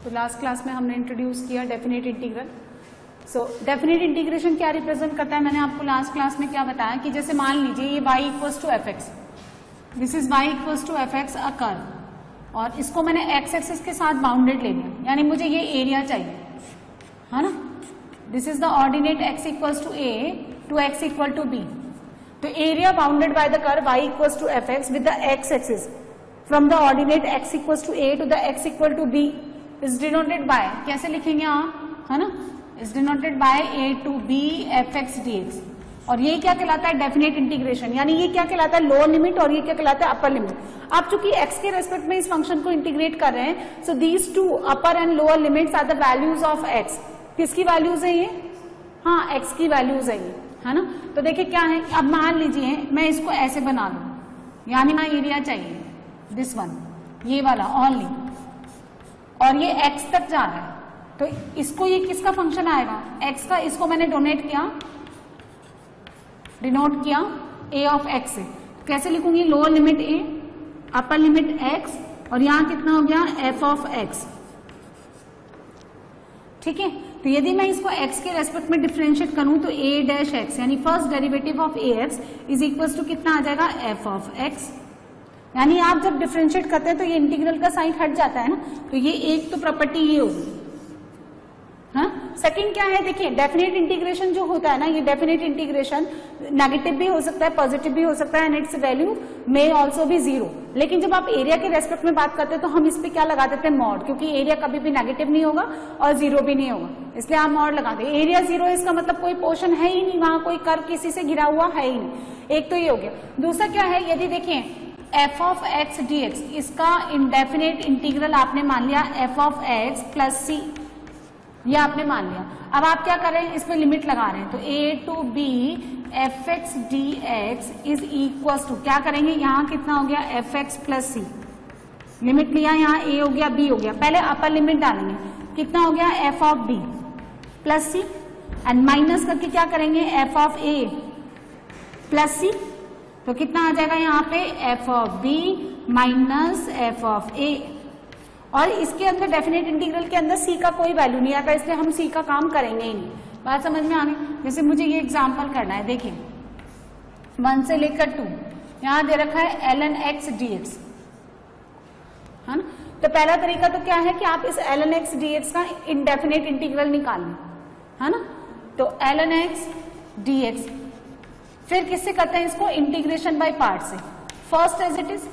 तो last class में हमने इंट्रोड्यूस किया डेफिनेट इंटीग्रल। सो डेफिनेट इंटीग्रेशन क्या रिप्रेजेंट करता है, मैंने आपको लास्ट क्लास में क्या बताया कि जैसे मान लीजिए ये y equals to F X, this is y equals to F X a curve, और इसको मैंने x एक्सिस के साथ बाउंडेड ले लिया, यानी मुझे ये एरिया चाहिए, है ना। This is the ordinate x equals to a to x equal to b। तो area bounded by the curve y equals to F X with the x axis from the ordinate x equals to a to the x equal to b is denoted by, कैसे लिखेंगे आप, है ना, is denoted by a to b F X D X. और ये क्या कहलाता है, डेफिनेट इंटीग्रेशन, यानी ये क्या कहलाता है, लोअर लिमिट, और ये क्या कहलाता है, अपर लिमिट। आप चूंकि x के रेस्पेक्ट में इस फंक्शन को इंटीग्रेट कर रहे हैं, so these two upper and lower limits are the values of x। किसकी वैल्यूज है ये, हाँ x की वैल्यूज है ये, है ना। तो देखिए क्या है, अब मान लीजिए मैं इसको ऐसे बना लूं, यानी ना एरिया चाहिए दिस वन, ये वाला ओनली, और ये x तक जा रहा है, तो इसको ये किसका फंक्शन आएगा, x का। इसको मैंने डिनोट किया a ऑफ x से, कैसे लिखूंगी, lower limit a, upper limit x, और यहां कितना हो गया f ऑफ x, ठीक है। तो यदि मैं इसको x के रेस्पेक्ट में डिफरेंशिएट करूं तो a डैश x, यानी first derivative of ax is equal to कितना आ जाएगा, f ऑफ x। यानी आप जब डिफरेंशिएट करते हैं तो ये इंटीग्रल का साइन हट जाता है ना, तो ये एक तो प्रॉपर्टी ये होगी, हाँ। सेकंड क्या है, देखिए डेफिनेट इंटीग्रेशन जो होता है ना, ये डेफिनेट इंटीग्रेशन नेगेटिव भी हो सकता है, पॉजिटिव भी हो सकता है, and it's value may also भी जीरो। लेकिन जब आप एरिया के रेस्पेक्ट में बात करते हैं तो हम इस पे क्या लगा देते हैं, मॉड, क्योंकि एरिया कभी भी नेगेटिव नहीं होगा और जीरो भी नहीं होगा, इसलिए आप मॉड लगा दें। एरिया जीरो, इसका मतलब कोई पोर्शन है ही नहीं, वहां कोई कर्व किसी से घिरा हुआ है ही नहीं। एक तो ये हो गया। दूसरा क्या है, यदि देखिए f ऑफ x dx, इसका इंडेफिनेट इंटीग्रल आपने मान लिया f of x plus c, ये आपने मान लिया। अब आप क्या कर रहे हैं, इसमें लिमिट लगा रहे हैं, तो a to b F X D X is equal to, क्या करेंगे, यहाँ कितना हो गया F X plus C, limit लिया, यहाँ a हो गया b हो गया, पहले अपर लिमिट डालेंगे, कितना हो गया f of b plus C, and minus करके क्या करेंगे f of a plus C, तो कितना आ जाएगा यहाँ पे f of b minus f of a। और इसके अंदर डेफिनेट इंटीग्रल के अंदर c का कोई वैल्यू नहीं आता, इसलिए हम c का काम करेंगे ही नहीं। बात समझ में आ गई। जैसे मुझे ये एग्जांपल करना है, देखिए 1 से लेकर 2, यहां दे रखा है ln x dx, है ना। तो पहला तरीका तो क्या है कि आप इस ln x dx का इंडेफिनेट इंटीग्रल निकाल लें, है ना। तो ln x dx, फिर किससे करते हैं इसको, इंटीग्रेशन बाय पार्ट से। First as it is,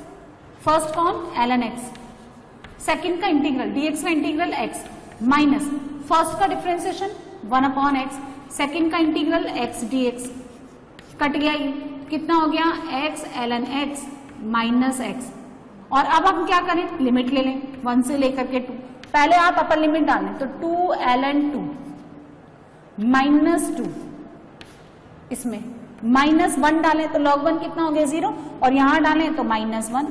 first कौन, ln x, सेकंड का इंटीग्रल dx का इंटीग्रल x, माइनस फर्स्ट का डिफरेंशिएशन 1 अपॉन x, सेकंड का इंटीग्रल x dx, कट गया ये, कितना हो गया x ln x minus x। और अब हम क्या करें, लिमिट ले लें 1 से लेकर के 2, पहले आप अपर लिमिट डालें, तो 2 ln 2 माइनस 2, इसमें माइनस 1 डालें तो log 1 कितना हो गया 0, और यहां डालें तो माइनस 1,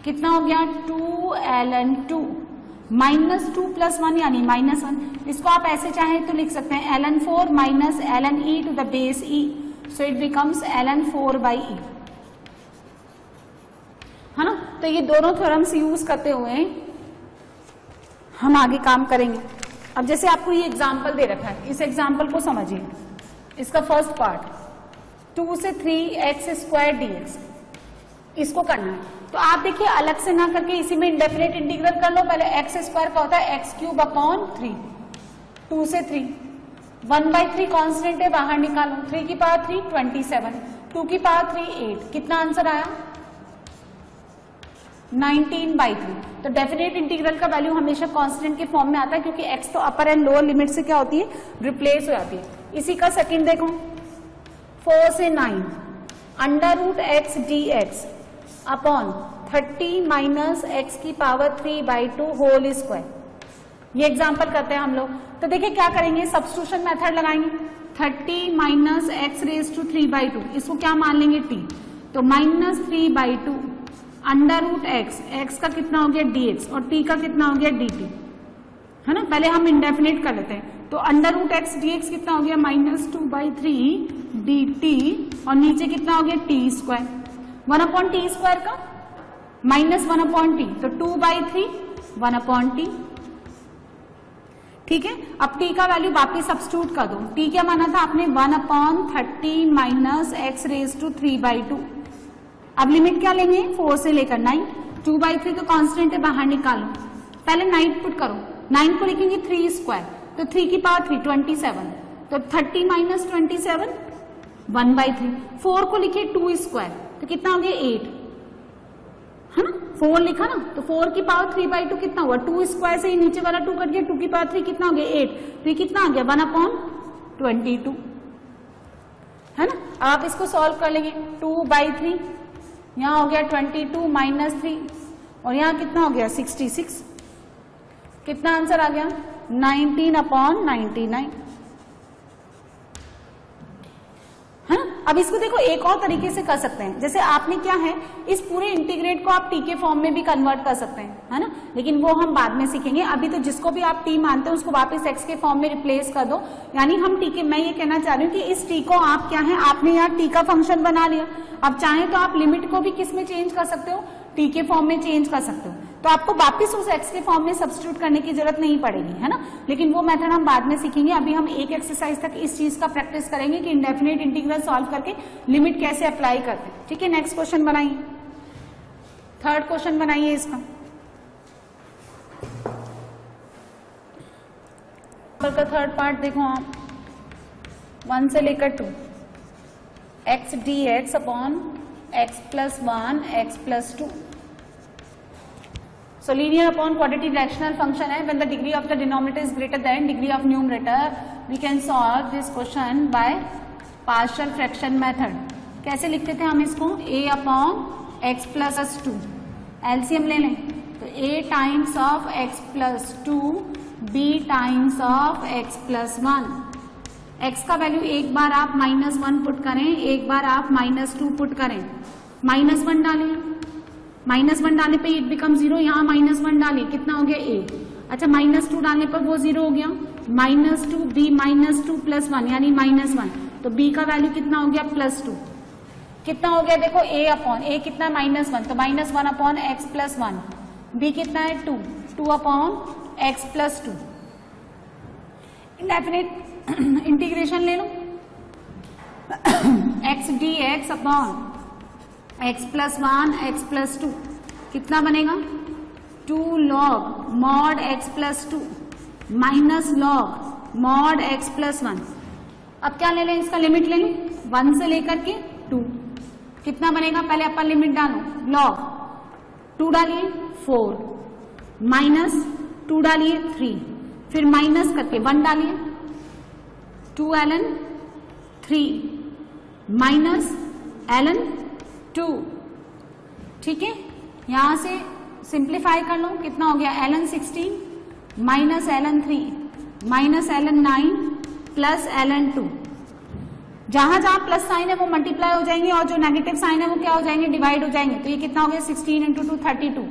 कितना हो गया 2 ln 2 माइनस 2 प्लस 1 यानी माइनस 1। इसको आप ऐसे चाहें तो लिख सकते हैं ln 4 minus ln e to the base e, so it becomes ln 4 by e, है ना। तो ये दोनों थ्योरम्स यूज करते हुए हम आगे काम करेंगे। अब जैसे आपको ये एग्जांपल दे रखा है, इस एग्जांपल को समझिए। इसका फर्स्ट पार्ट 2 से 3x स्क्वायर dx, इसको करना है। तो आप देखिए अलग से ना करके इसी में इंडेफिनेट इंटीग्रल कर लो। पहले एक्स स्क्वायर का होता है एक्स क्यूब अपॉन 3, 2 से 3, 1/3 कांस्टेंट है, बाहर निकालो, 3 की पावर 3 27, 2 की पावर 3 8, कितना आंसर आया 19/3। तो डेफिनेट इंटीग्रल का वैल्यू हमेशा कांस्टेंट के फॉर्म में आता है, क्योंकि x तो अपर एंड लोअर लिमिट से क्या होती है, रिप्लेस हो जाती है। इसी का सेकंड देखो, 4 से 9 under root x dx upon 30 minus x की पावर 3/2 होल स्क्वायर। ये एग्जांपल करते हैं हम लोग। तो देखिए क्या करेंगे, सब्स्टिट्यूशन मेथड लगाएंगे, 30 माइनस x रेज टू 3/2, इसको क्या मान लेंगे t, तो माइनस 3/2 अंडर रूट x का कितना हो गया dx, और t का कितना हो गया dt, है ना। पहले हम इंडेफिनेट कर लेते हैं, तो अंडर रूट x dx कितना हो गया माइनस 2/3 dt, और नीचे कितना हो गया t square, 1 upon T square का माइनस 1 अपॉन टी, तो 2/3 1 अपॉन टी, ठीक है, अब t का वैल्यू वापिस सब्स्टिट्यूट कर दो। t क्या माना था आपने 1/30 माइनस एक्स रेज टू 3/2। अब लिमिट क्या लेंगे 4 से लेकर 9, 2/3 तो कांस्टेंट है बाहर निकालो, पहले 9 पुट करो, 9 को लिखेंगे 3 स्क्वायर तो 3 की पावर 3 27, तो 30 माइनस 27 1/3। 4 को लिखे 2 स्क्वायर तो कितना हो गया 8, है ना, 4 लिखा ना तो 4 की पावर 3/2 कितना हुआ 2 स्क्वायर से ही नीचे वाला 2 कट गया, 2 की पावर 3 कितना हो गया 8, तो ये कितना आ गया 1/22, है ना। अब आप इसको सॉल्व कर लेंगे 2/3, यहाँ हो गया 22 माइनस 3 और यहाँ कितना हो गया 66, कितना आंसर आ गया 19/99, है ना। अब इसको देखो एक और तरीके से कर सकते हैं, जैसे आपने क्या है इस पूरे इंटीग्रेट को आप टी के फॉर्म में भी कन्वर्ट कर सकते हैं, है ना, लेकिन वो हम बाद में सीखेंगे। अभी तो जिसको भी आप टी मानते हैं उसको वापस एक्स के फॉर्म में रिप्लेस कर दो, यानी हम टी के, मैं ये कहना चाह रही हूँ कि इस टी को आप क्या है आपने यहाँ टी का फंक्शन बना लिया, अब चाहें तो आप लिमिट को भी किस में चेंज कर सकते हो टी के फॉर्म में चेंज कर सकते हो, तो आपको वापस उस एक्स के फॉर्म में सब्स्टिट्यूट करने की जरूरत नहीं पड़ेगी, है ना, लेकिन वो मेथड हम बाद में सीखेंगे। अभी हम एक एक्सरसाइज तक इस चीज का प्रैक्टिस करेंगे कि इंडेफिनिट इंटीग्रल सॉल्व करके लिमिट कैसे अप्लाई करते हैं, ठीक है। नेक्स्ट क्वेश्चन बनाइए, थर्ड क्वेश्चन बनाइए इसका, का थर्ड पार्ट देखो आप 1 से लेकर 2, x D x upon x plus 1 x plus 2। So linear upon quadratic rational function है, when the degree of the denominator is greater than degree of numerator, we can solve this question by partial fraction method। कैसे लिखते थे हम इसको a upon x plus 2, LCM ले लें तो a times of x plus 2 b times of x plus 1। x का value एक बार आप -1 पुट करें, एक बार आप -2 पुट करें, -1 डालें, -1 डालने पे इट बिकम 0, यहाँ -1 डालिए कितना हो गया a, अच्छा -2 डालने पर वो 0 हो गया, -2 b -2 प्लस 1 यानी -1, तो b का वैल्यू कितना हो गया +2, कितना हो गया देखो a अपॉन a कितना -1 तो -1 अपॉन x प्लस 1, b कितना है 2 upon x plus 2। Indefinite integration ले लो x D x upon x plus 1 x plus 2 कितना बनेगा 2 log mod x plus 2 minus log mod x plus 1। अब क्या ले लें इसका लिमिट ले लें 1 से लेकर के 2, कितना बनेगा पहले अपर लिमिट डालो, log 2 डालिए 4 माइनस 2 डालिए 3, फिर माइनस करके 1 डालिए 2 ln 3 माइनस ln 2, ठीक है। यहां से सिंप्लीफाई कर लो कितना हो गया ln 16 minus ln 3 minus ln 9 plus ln 2। जहां जहां प्लस साइन है वो मल्टीप्लाई हो जाएंगे और जो नेगेटिव साइन है वो क्या हो जाएंगे डिवाइड हो जाएंगे, तो ये कितना हो गया 16 इंटू 2 32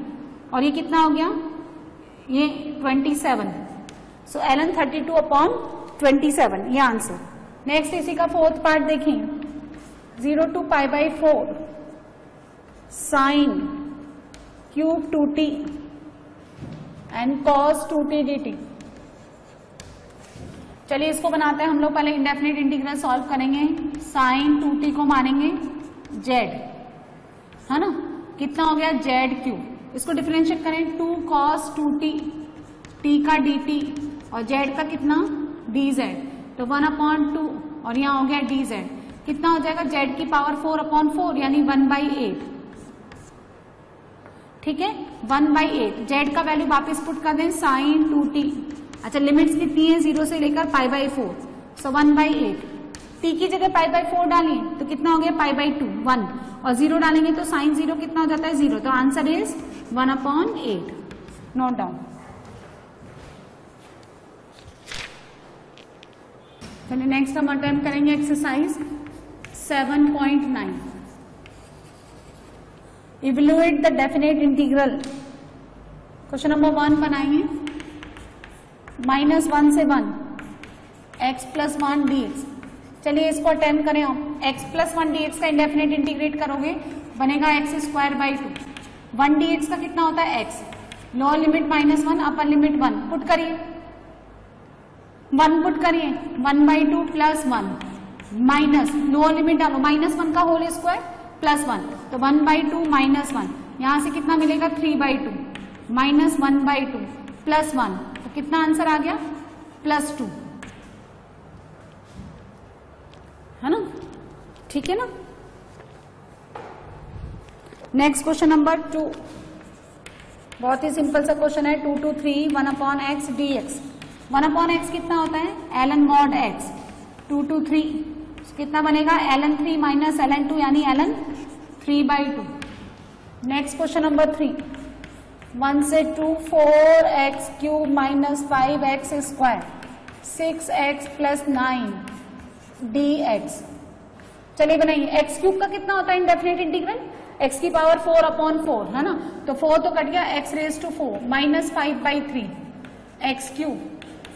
और ये कितना हो गया ये 27, सो ln 32 अपॉन 27 ये आंसर। नेक्स्ट इसी का फोर्थ पार्ट देखिए 0 to π/4 sine cube 2t and cos 2t dt। चलिए इसको बनाते हैं हम लोग, पहले इंडेफिनिट इंटीग्रल सॉल्व करेंगे, साइन 2t को मानेंगे z, है ना, कितना हो गया z क्यूब, इसको डिफरेंशिएट करें 2 cos 2t, t का dt और z का कितना dz, तो 1/2 और यहाँ हो गया dz, कितना हो जाएगा z की पावर 4/4 यानी 1/8, ठीक है 1/8। z का वैल्यू वापस पुट कर दें साइन 2t, अच्छा लिमिट्स कितनी है 0 से लेकर π/4, सो 1/8, t की जगह π/4 डालिए तो कितना हो गया π/2 1 और 0 डालेंगे तो साइन 0 कितना हो जाता है 0, तो आंसर इज 1/8। Note down. चलिए नेक्स्ट हम अटेम्प्ट करेंगे exercise 7.9, evaluate the definite integral. Question number 1 बनाएंगे, -1 से 1 x प्लस 1 dx। चलिए इसको अटेम्प्ट करें हम, x प्लस 1 dx का इंडेफिनेट इंटीग्रेट करोगे बनेगा x² 2, 1 dx का कितना होता है x, lower limit -1 upper limit 1 put करिए, 1 पुट करिए, 1/2 प्लस 1 माइनस लोअर लिमिट डालो, -1 का होल स्क्वायर प्लस 1, तो 1/2 माइनस 1, यहां से कितना मिलेगा 3/2 माइनस 1/2 प्लस 1, तो कितना आंसर आ गया +2, है ना, ठीक है ना। नेक्स्ट क्वेश्चन नंबर 2, बहुत ही सिंपल सा क्वेश्चन है। 2 to 3 1/x dx, 1/x कितना होता है ln mod x, 2 to 3 कितना बनेगा ln3 माइनस ln2 यानी ln 3/2। नेक्स्ट क्वेश्चन नंबर 3, 1 से 2 4x cube minus 5x square 6x plus 9 dx। चलिए बनाइए, x क्यूब का कितना होता है इंडेफिनिट इंटीग्रल, x की पावर 4/4 है ना, तो 4 तो कट गया, x raise to 4 minus 5/3 x cube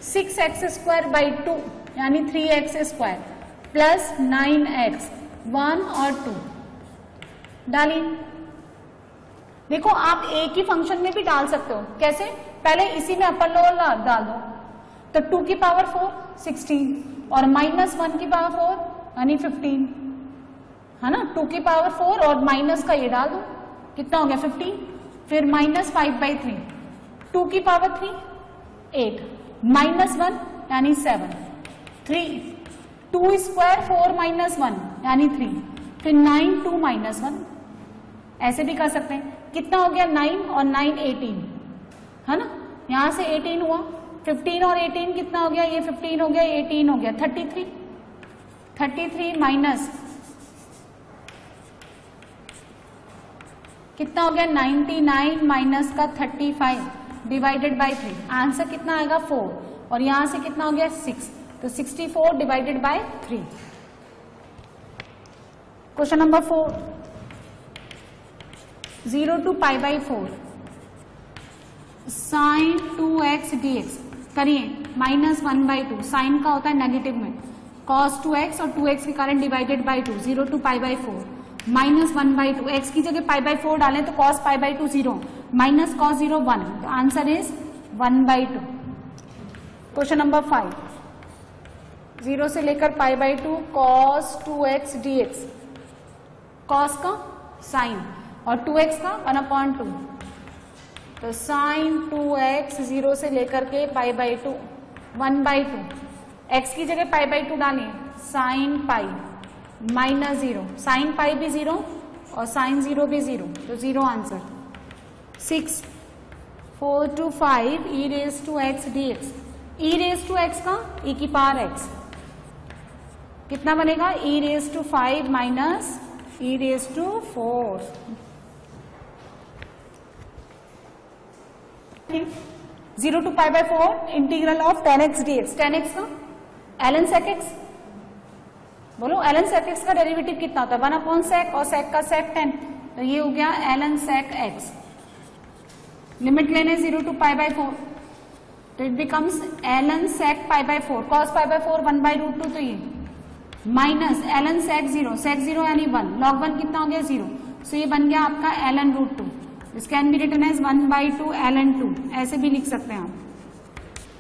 6x square by 2 यानी 3x स्क्वायर प्लस 9x 1 और 2 डालिए। देखो आप एक ही फंक्शन में भी डाल सकते हो, कैसे, पहले इसी में अपर लोअर डाल दो, तो 2 की पावर 4 16 और माइनस 1 की पावर 4 यानी 15, है ना, 2 की पावर 4 और माइनस का ये डाल दो, कितना हो गया 15, फिर माइनस 5/3, 2 की पावर 3 8 माइनस 1 यानी 7 3 2 स्क्वायर 4 माइनस 1 यानी 3, फिर 9 2 माइनस 1, ऐसे भी कर सकते हैं। कितना हो गया 9 और 9 18, है ना, यहां से 18 हुआ, 15 और 18 कितना हो गया, ये 15 हो गया, 18 हो गया 33 माइनस कितना हो गया 99 माइनस का 35 डिवाइडेड बाई 3, आंसर कितना आएगा 4, और यहां से कितना हो गया 6, तो 64 divided by 3। Question number 4, 0 to π/4 sine 2x dx करिए, -1/2 साइन का होता है नेगेटिव में, cos 2x और 2x के कारण डिवाइडेड बाई 2, 0 to π/4 -1/2, x की जगह π/4 डालें तो cos π/2 0 माइनस cos 0 1, तो आंसर इज 1/2। क्वेश्चन नंबर 5, 0 से लेकर π/2 cos 2x dx, cos का साइन और 2x का 1/2, तो साइन 2x 0 से लेकर के π/2 1/2, x की जगह π/2 डालिए, sine pi minus 0, sine pi भी 0 और साइन 0 भी 0, तो 0 answer. 6 4 to 5 e raised to x dx, e raised to x का e की पावर x कितना बनेगा, e raised to 5 minus e raised to 4। 0 to π/4 integral of tan x dx, tan x का ln sec x, बोलो ln sec x का derivative कितना होता है 1/sec और sec का sec tan, तो ये हो गया ln sec x। लिमिट लेने 0 to π/4, तो it becomes ln sec π/4 cos π/4 1/√2, तो ये माइनस ln sec 0 यानी 1, log 1 कितना हो गया 0, सो ये बन गया आपका ln √2, this can be written as 1/2 ln 2, ऐसे भी लिख सकते हैं आप।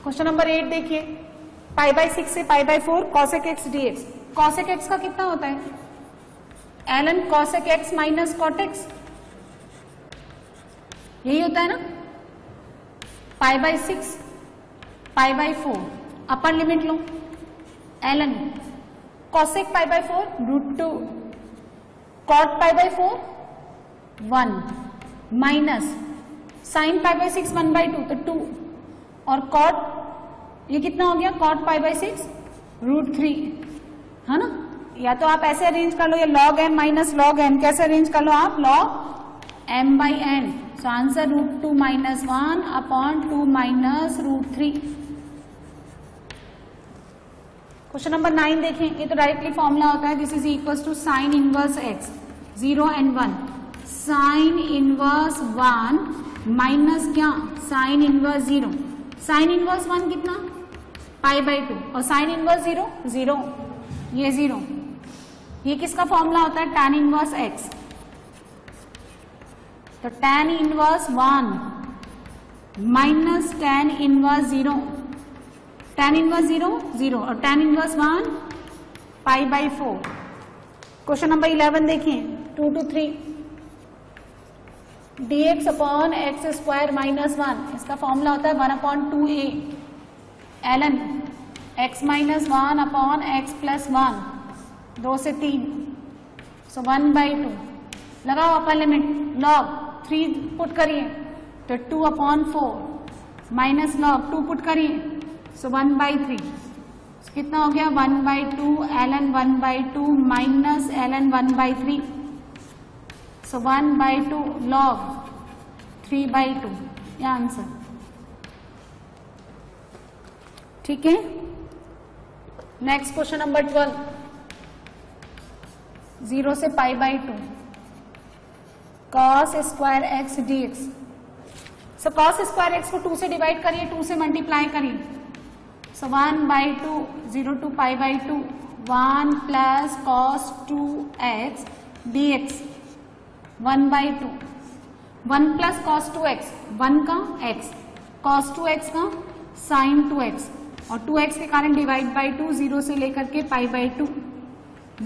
क्वेश्चन नंबर 8 देखिए, π/6 से π/4 cosec x dx, cosec x का कितना होता है ln cosec x minus cot x, यही होता है ना, π/6 π/4 अपर लिमिट लो, ln cosec π/4 √2 cot π/4 1 minus sine π/6 1/2, तो 2 और cot ये कितना हो गया cot π/6 √3, है ना, या तो आप ऐसे अरेंज कर लो, ये log m minus log n, कैसे अरेंज कर लो आप, log m/n, so answer √2 minus 1/2 minus √3। Question number 9 देखें, ये तो डायरेक्टली फॉर्मूला होता है, this is equal to sine inverse x 0 and 1, sine inverse 1 minus क्या साइन इनवर्स 0, साइन इनवर्स 1 कितना π/2 और साइन इनवर्स 0 0, ये 0, ये किसका फॉर्मूला होता है tan इनवर्स x, तो tan inverse 1 minus tan inverse 0, tan inverse 0 0 और tan inverse 1 pi by 4। Question number 11 देखिए 2 to 3 dx upon x square minus 1, इसका फॉर्मूला होता है 1/2a ln x minus 1 upon x plus 1, 2 से 3, सो 1/2। लगाओ अपर लिमिट, log 3 पुट करिए तो 2/4 minus log 2 put करिए सो 1/3, कितना हो गया 1/2 ln 1/2 माइनस ln 1/3, सो 1/2 log 3/2, ये आंसर। ठीक है, नेक्स्ट क्वेश्चन नंबर 12, 0 से π/2 cos स्क्वायर x dx। सो cos स्क्वायर x को 2 से डिवाइड करिए, 2 से मल्टीप्लाई करिए, सो 1/2 0 to π/2 1 plus cos 2x dx 1/2, 1 plus cos 2x 1 का x, cos 2x का sin 2x और 2x के कारण डिवाइड बाई 2, 0 से लेकर के π/2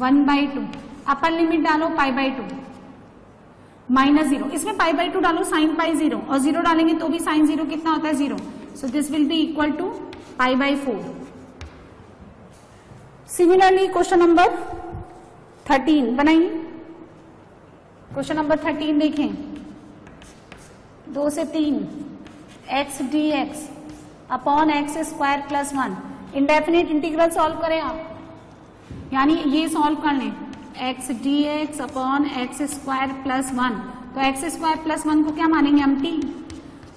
1/2। अपर लिमिट डालो π/2 माइनस 0, इसमें π/2 डालो sin π0 और 0 डालेंगे तो भी sin 0 कितना होता है 0, so this will be equal to π/4। Similarly question number 13 बनाइए। क्वेश्चन नंबर 13 देखें, 2 से 3 x dx upon x square plus 1, indefinite integral solve करें आप, यानी ये सॉल्व कर लें x dx upon x square plus 1, तो एक्स स्क्वायर प्लस 1 को क्या मानेंगे हम t,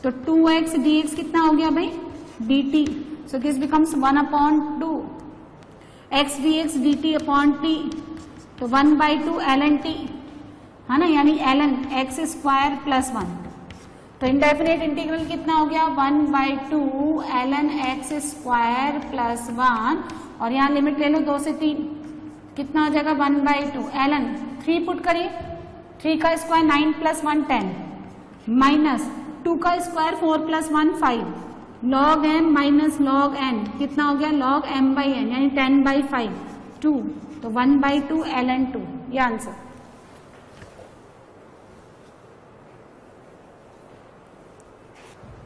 तो 2x dx कितना हो गया भाई dt, so this becomes 1/2 x dx dt upon t, तो 1/2 ln t है ना, यानी ln x स्क्वायर प्लस 1, तो इंडेफिनिट इंटीग्रल कितना हो गया 1/2 ln x स्क्वायर प्लस 1 और यहाँ लिमिट ले लो 2 से 3, कितना हो जाएगा 1/2 ln 3 पुट करिए, 3 का स्क्वायर 9 प्लस 1 10 माइनस 2 का square 4 plus 1 5 log m minus log n, कितना हो गया log m/n यानी 10/5 2, तो 1/2 ln 2, ये आंसर।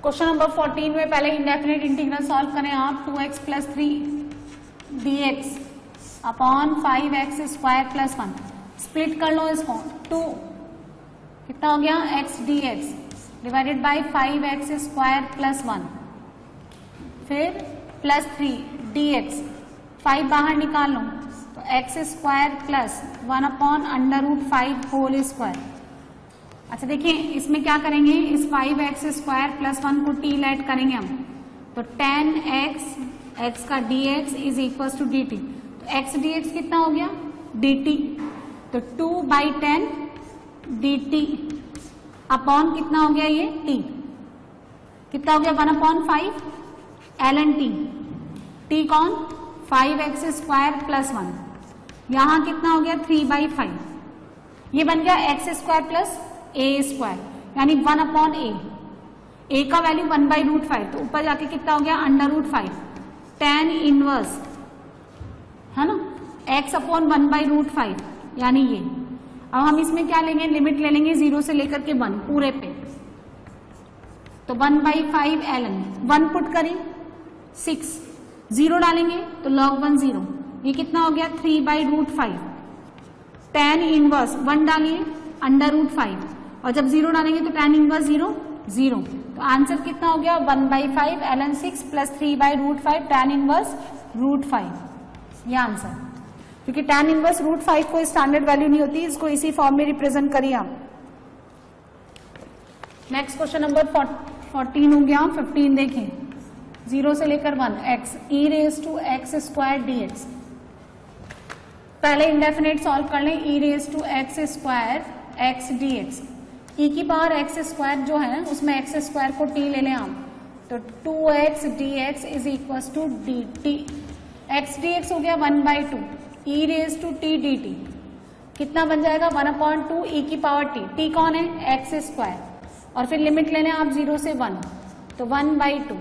क्वेश्चन नंबर 14 में पहले इंडेफिनिट इंटीग्रल सॉल्व करें आप, 2x plus 3 dx upon 5x square plus 1, split कर लो इसको, 2 कितना हो गया x dx divided by 5x square plus 1, फिर प्लस 3 dx, 5 बाहर निकाल लो तो x square plus 1/√5 whole square. अच्छा देखिए इसमें क्या करेंगे, इस 5x स्क्वायर प्लस 1 को t ऐड करेंगे हम, तो 10x x का dx is equal to dt, तो x dx कितना हो गया dt, तो 2/10 dt अपॉन कितना हो गया ये t, कितना हो गया 1/5 ln t, t कौन 5x स्क्वायर प्लस 1, यहां कितना हो गया 3/5, ये बन गया x square plus a square यानी 1/a, a का वैल्यू 1/√5, तो ऊपर जाके कितना हो गया √5 tan इनवर्स है ना x अपॉन 1/√5 यानी ये। अब हम इसमें क्या लेंगे, लिमिट ले लेंगे 0 से लेकर के 1 पूरे पे, तो 1/5 ln 1 पुट करें 6, 0 डालेंगे तो log 1 0, ये कितना हो गया 3/√5 tan इनवर्स 1 डालिए √5 और जब 0 डालेंगे तो tan इनवर्स 0 0, तो आंसर कितना हो गया 1/5 ln 6 प्लस 3/√5 tan इनवर्स √5, ये आंसर। क्योंकि tan इनवर्स √5 कोई स्टैंडर्ड वैल्यू नहीं होती, इसको इसी फॉर्म में रिप्रेजेंट करिए आप। नेक्स्ट क्वेश्चन नंबर 14 हो गया, 15 देखें, 0 से लेकर 1 x e raise to X square dx, पहले इंडेफिनेट सॉल्व कर लें, e raise to X square x dx, e की पावर x स्क्वायर जो है उसमें x स्क्वायर को t ले लें हम, तो 2x dx is equal to dt, x dx हो गया 1/2 e raise to t dt, कितना बन जाएगा 1/2 e की पावर t, t कौन है x स्क्वायर और फिर लिमिट लेने आप 0 से 1, तो 1/2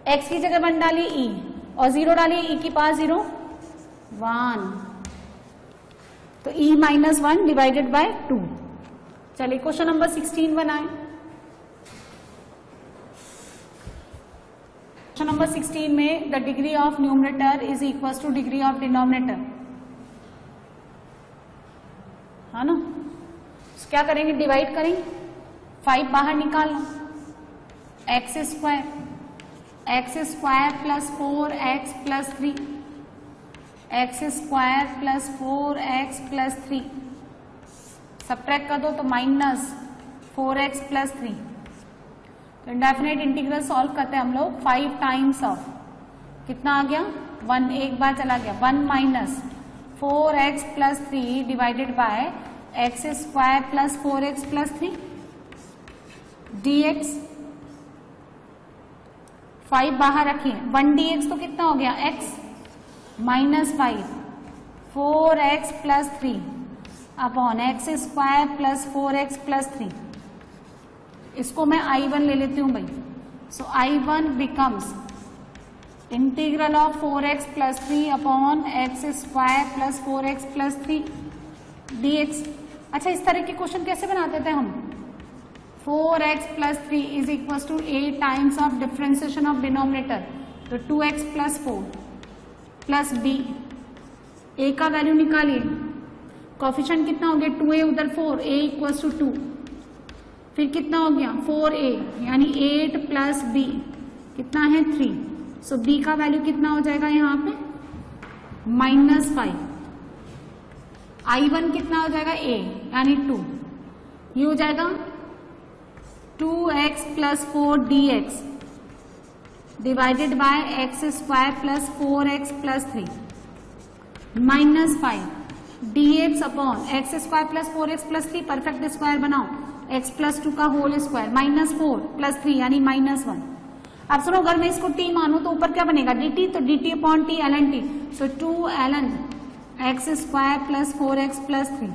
x की जगह 1 डालिए e और 0 डालिए, e की पावर 0 1, तो e माइनस 1 डिवाइडेड बाय 2। चलिए क्वेश्चन नंबर 16 बनाएं। क्वेश्चन नंबर 16 में the degree of numerator is equal two degree of denominator, है ना। क्या करेंगे, डिवाइड करेंगे, 5 बाहर निकालना, x square plus 4x plus 3, x square plus 4x plus 3, subtract कर दो तो माइनस 4x प्लस 3। तो इंडेफिनेट इंटीग्रल सॉल्व करते हैं हम लोग, 5 टाइम्स ऑफ कितना आ गया 1, एक बार चला गया 1 minus 4x plus 3 divided by x square plus 4x plus 3 dx, 5 बाहर रखिए, 1 dx तो कितना हो गया x minus 5 4x plus 3 upon x square plus 4x plus 3। इसको मैं I1 ले लेती हूं भाई। सो I1 becomes integral of 4x plus 3 upon x square plus 4x plus 3 dx। अच्छा, इस तरह के क्वेश्चन कैसे बनाते थे हम, 4x plus 3 is equal to 8 times of differentiation of denominator, तो 2x plus 4 plus b, a का वैल्यू निकालिए, कोफिशिएंट कितना हो गया 2a उधर 4, a इक्वल टू 2, फिर कितना हो गया 4a यानी 8 प्लस b कितना है 3, सो b का वैल्यू कितना हो जाएगा यहाँ पे -5, I1 कितना हो जाएगा a यानी 2, ये हो जाएगा 2x plus 4 dx divided by x square plus 4x plus 3 -5 dx upon x square plus 4x plus 3, perfect square बनाओ, x प्लस 2 का होल स्क्वायर -4 प्लस 3 यानी -1। अब सुनो, अगर मैं इसको t मानू तो ऊपर क्या बनेगा dt, तो dt upon t ln t, सो 2 ln x square plus 4x plus 3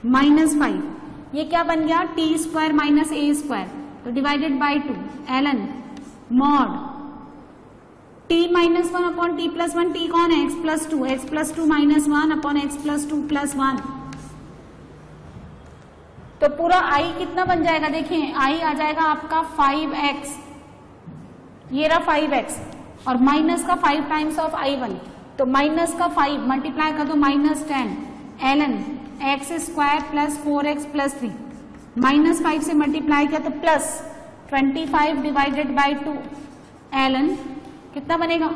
-5, ये क्या बन गया t square minus a square, तो divided by 2 ln mod t minus 1 upon t plus 1, t कौन है x plus 2 minus 1 upon x plus 2 plus 1, तो पूरा i कितना बन जाएगा, देखिए i आ जाएगा आपका 5x, ये रहा 5x और माइनस का 5 टाइम्स ऑफ I1, तो माइनस का 5 मल्टीप्लाई कर दो -10 ln x square plus 4x plus 3, -5 से मल्टीप्लाई किया तो प्लस 25 डिवाइडेड बाय 2 ln कितना बनेगा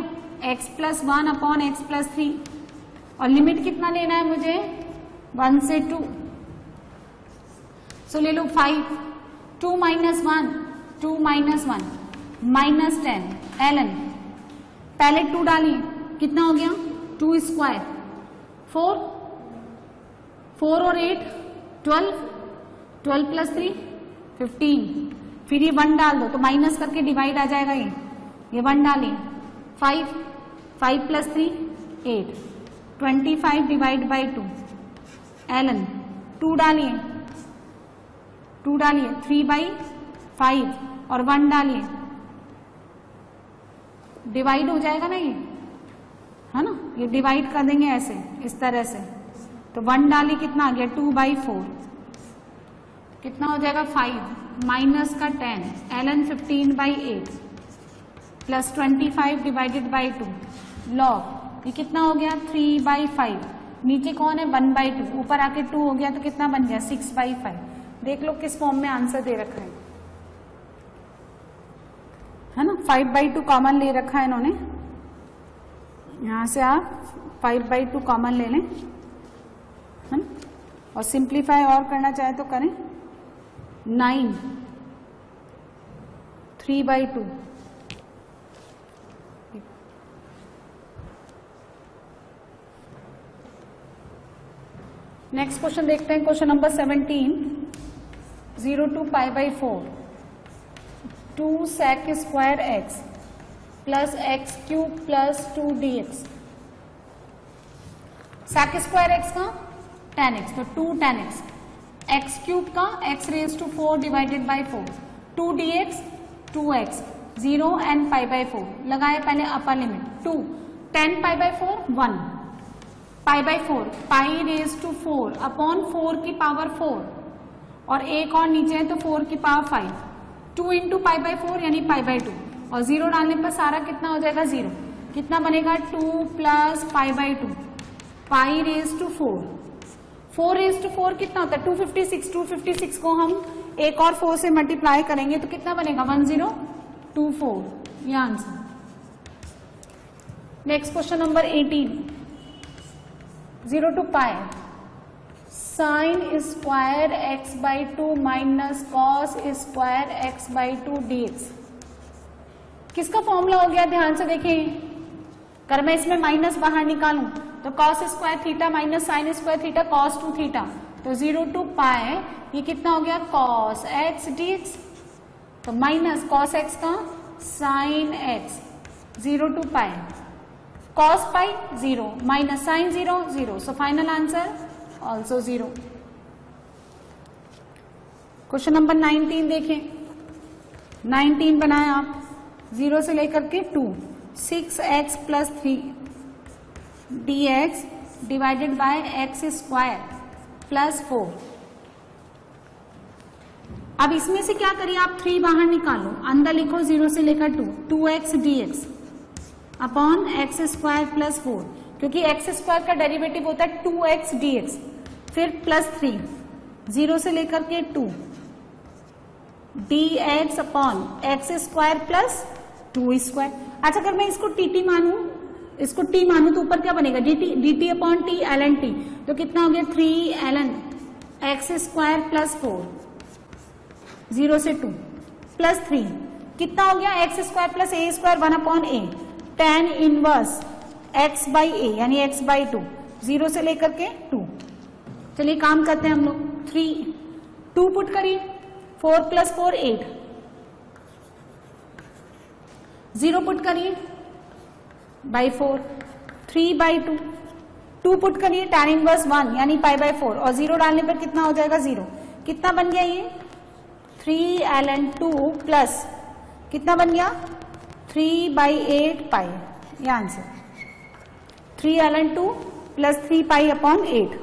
x plus 1 upon x plus 3, और लिमिट कितना लेना है मुझे 1 से 2, सो ले लो 5, 2 माइनस 1 -10 ln, पहले 2 डालिए, कितना हो गया 2 स्क्वायर 4 और 8 12 प्लस 3 15, फिर ये 1 डाल दो तो माइनस करके डिवाइड आ जाएगा, ये 1 डालिए 5 प्लस 3 8 25 डिवाइड बाई 2 ln 2 डालिए 3/5 और 1 डालिए, डिवाइड हो जाएगा ना, ये है ना, ये डिवाइड कर देंगे ऐसे इस तरह से, तो 1 डालिए कितना आ गया 2/4, कितना हो जाएगा 5 माइनस का 10 ln 15/8 plus 25 divided by 2 log, ये कितना हो गया 3/5, नीचे कौन है 1/2, ऊपर आके 2 हो गया तो कितना बन गया 6/5। देख लो किस फॉर्म में आंसर दे रखा है ना, 5/2 कॉमन ले रखा है इन्होंने, यहां से आप 5/2 कॉमन ले लें, है ना, और सिंप्लीफाई और करना चाहे तो करें, 9 3/2, नेक्स्ट क्वेश्चन देखते हैं, question number 17, 0 to π/4 2 sec square x plus x cube plus 2 dx, sec square x का tan x, तो 2 tan x, x क्यूब का x raised to 4 divided by 4, 2 dx 2x, 0 and pi by 4 लगाए पहले upper limit 2 10 pi by 4 1 pi by 4 pi raise to 4 upon 4 की power 4 और एक और नीचे है तो 4 की पावर 5 2 इंटू पाई बाई 4 यानी पाई बाई 2 और 0 डालने पर सारा कितना हो जाएगा 0 कितना बनेगा 2 plus pi by 2 pi raise to 4 raise to 4 कितना होता है 256 को हम एक और 4 से मल्टीप्लाई करेंगे तो कितना बनेगा 1024 ये answer. Next question number 18 0 to pi sine square x by 2 minus cos square x by 2 dx किसका फॉर्मूला हो गया ध्यान से देखें। अगर मैं इसमें माइनस बाहर निकालूं तो cos square theta minus sine square theta cos 2 theta तो 0 टू पाई ये कितना हो गया कॉस एक्स dx तो माइनस कॉस एक्स का sine x 0 to pi cos pi 0 minus sine 0 0 so final answer also 0। Question number 19 देखें 19 बनाए आप 0 से लेकर के 2 6x plus 3 dx divided by x square plus 4। अब इसमें से क्या करिए आप 3 बाहर निकालो अंदर लिखो 0 से लेकर 2x dx upon x square plus 4 क्योंकि एक्स स्क्वायर का डेरिवेटिव होता है 2x dx फिर प्लस 3 0 से लेकर के 2 dx upon x square plus 2 square. अच्छा अगर मैं इसको टी मानू तो ऊपर क्या बनेगा dt upon T ln t तो कितना हो गया 3 ln एक्स स्क्वायर प्लस 4 0 से 2 प्लस 3 कितना हो गया x square plus a square 1 upon a tan inverse x by a यानी x बाई 2 0 से लेकर के 2। चलिए काम करते हैं हम लोग 2 पुट करिए 4 प्लस 4 8 0 पुट करिए बाई 4 3 बाई 2 पुट करिए tan इनवर्स 1 यानी पाई बाई 4 और 0 डालने पर कितना हो जाएगा 0 कितना बन गया ये 3 ln 2 प्लस कितना बन गया 3 बाई 8 पाई ये answer 3 ln 2 plus 3 pi upon 8।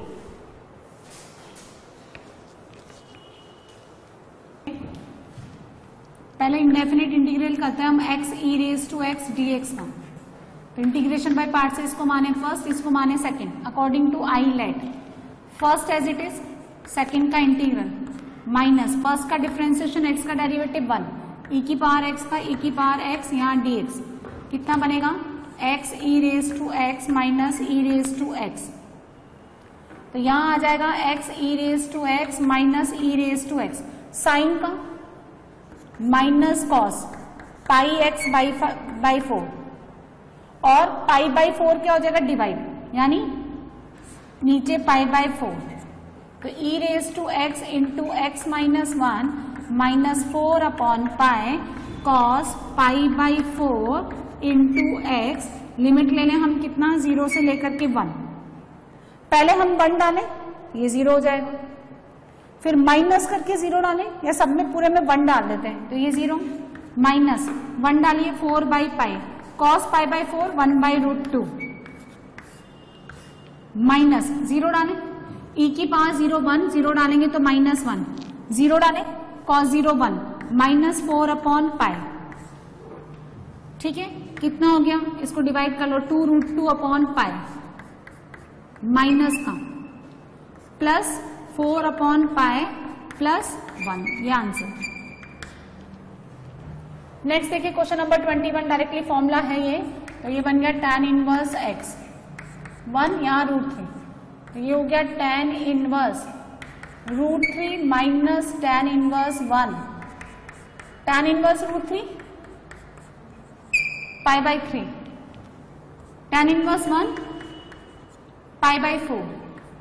पहले इंडेफिनिट इंटीग्रल करते हैं हम x e raise to x dx का तो इंटीग्रेशन बाय पार्ट से इसको माने फर्स्ट इसको माने second according to ILATE first as it is second का इंटीग्रल माइनस फर्स्ट का डिफरेंशिएशन x का डेरिवेटिव 1 e की पावर x का e की पावर x यहाँ dx कितना बनेगा x e raise to x minus e raise to x तो यहाँ आ जाएगा x e raise to x minus e raise to x sine का minus cos pi x by 4 और पाई बाई 4 क्या हो जाएगा डिवाइड यानी नीचे पाई बाई 4 तो e raise to x into x minus 1 minus 4 upon pi cos pi by 4 into x limit ले लें हम कितना 0 से लेकर के 1 पहले हम 1 डालें ये 0 हो जाएगा फिर माइनस करके 0 डालें या सब में पूरे में 1 डाल देते हैं तो ये 0 माइनस 1 डालिए 4 by pi cos pi by 4 1 by root 2 minus 0 डालें e की पावर 0 1 0 डालेंगे तो माइनस 1 0 डालें कॉस 0 1 माइनस 4 अपॉन पाई ठीक है कितना हो गया इसको डिवाइड कर लो 2 रूट 2 अपॉन पाई माइनस का प्लस 4 अपॉन पाई प्लस 1 ये आंसर। नेक्स्ट देखिए क्वेश्चन नंबर 21 डायरेक्टली फॉर्मूला है ये तो ये बन गया tan इनवर्स x 1 यहाँ रूट 3 तो ये हो गया tan inverse root 3 minus tan inverse 1 tan inverse root 3 pi by 3 tan inverse 1 pi by 4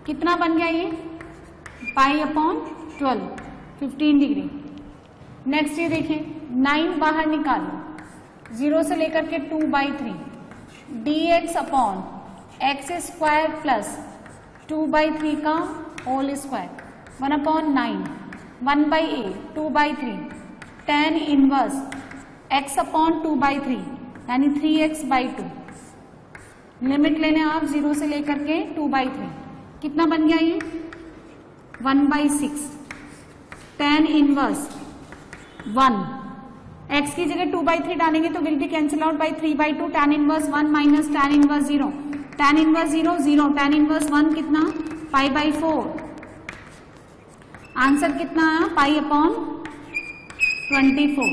कितना बन गया ये पाई अपॉन 12 15 डिग्री। नेक्स्ट ये देखें 9 बाहर निकालो 0 से लेकर के 2 by 3 dx upon x square plus 2 by 3 का whole square 1 upon 9 1 by 8 2 by 3 tan inverse x upon 2/3 यानी 3x/2। लिमिट लेने आप 0 से लेकर के 2/3, कितना बन गया ये 1/6। tan इनवर्स 1, x की जगह 2/3 डालेंगे तो will be cancel out by 3/2। tan inverse 1 minus tan inverse 0, tan inverse 0 0, tan inverse 1 कितना π/4। आंसर कितना आया π/24।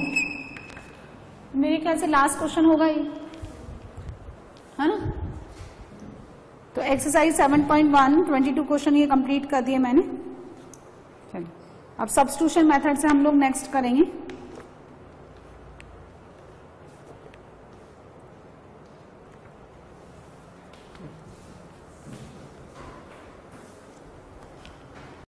मेरे ख्याल से लास्ट क्वेश्चन होगा ये, है ना। तो एक्सरसाइज 7.1 22 क्वेश्चन ये कंप्लीट कर दिए मैंने। चलिए अब सब्स्टिट्यूशन मेथड से हम लोग नेक्स्ट करेंगे।